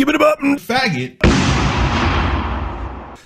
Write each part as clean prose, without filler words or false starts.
skip it button, faggot.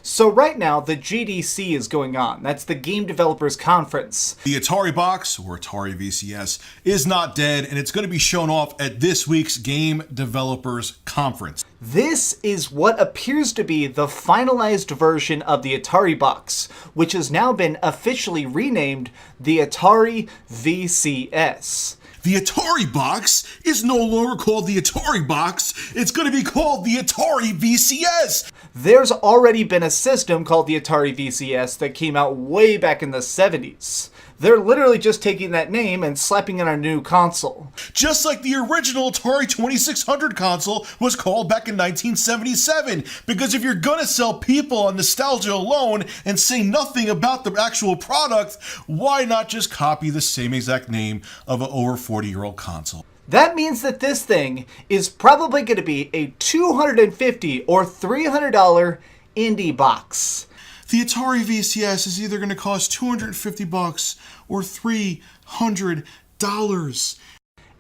So right now, the GDC is going on. That's the Game Developers Conference. The Atari box, or Atari VCS, is not dead, and it's going to be shown off at this week's Game Developers Conference. This is what appears to be the finalized version of the Atari box, which has now been officially renamed the Atari VCS. The Atari box is no longer called the Atari box, it's going to be called the Atari VCS. There's already been a system called the Atari VCS that came out way back in the 70s. They're literally just taking that name and slapping it on a new console. Just like the original Atari 2600 console was called back in 1977. Because if you're gonna sell people on nostalgia alone and say nothing about the actual product, why not just copy the same exact name of an over 40-year-old console? That means that this thing is probably going to be a $250 or $300 indie box. The Atari VCS is either going to cost $250 or $300.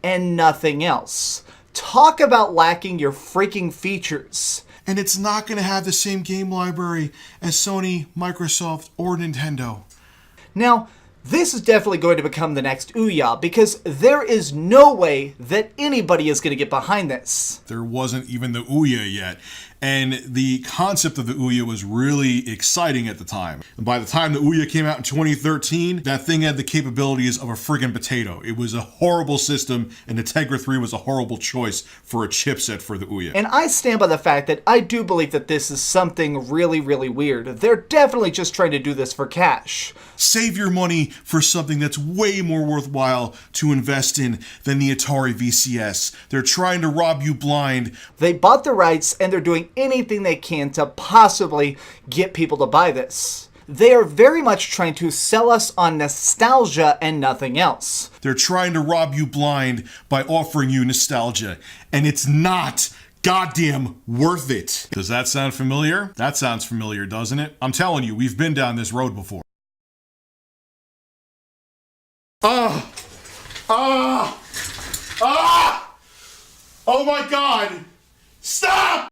And nothing else. Talk about lacking your freaking features. And it's not going to have the same game library as Sony, Microsoft, or Nintendo. Now, this is definitely going to become the next Ouya, because there is no way that anybody is going to get behind this. There wasn't even the Ouya yet, and the concept of the Ouya was really exciting at the time. And by the time the Ouya came out in 2013, that thing had the capabilities of a friggin' potato. It was a horrible system, and the Tegra 3 was a horrible choice for a chipset for the Ouya. And I stand by the fact that I do believe that this is something really, really weird. They're definitely just trying to do this for cash. Save your money for something that's way more worthwhile to invest in than the Atari VCS. They're trying to rob you blind. They bought the rights and they're doing anything they can to possibly get people to buy this. They are very much trying to sell us on nostalgia and nothing else. They're trying to rob you blind by offering you nostalgia, and it's not goddamn worth it. Does that sound familiar? That sounds familiar, doesn't it? I'm telling you, we've been down this road before. Oh my God! Stop!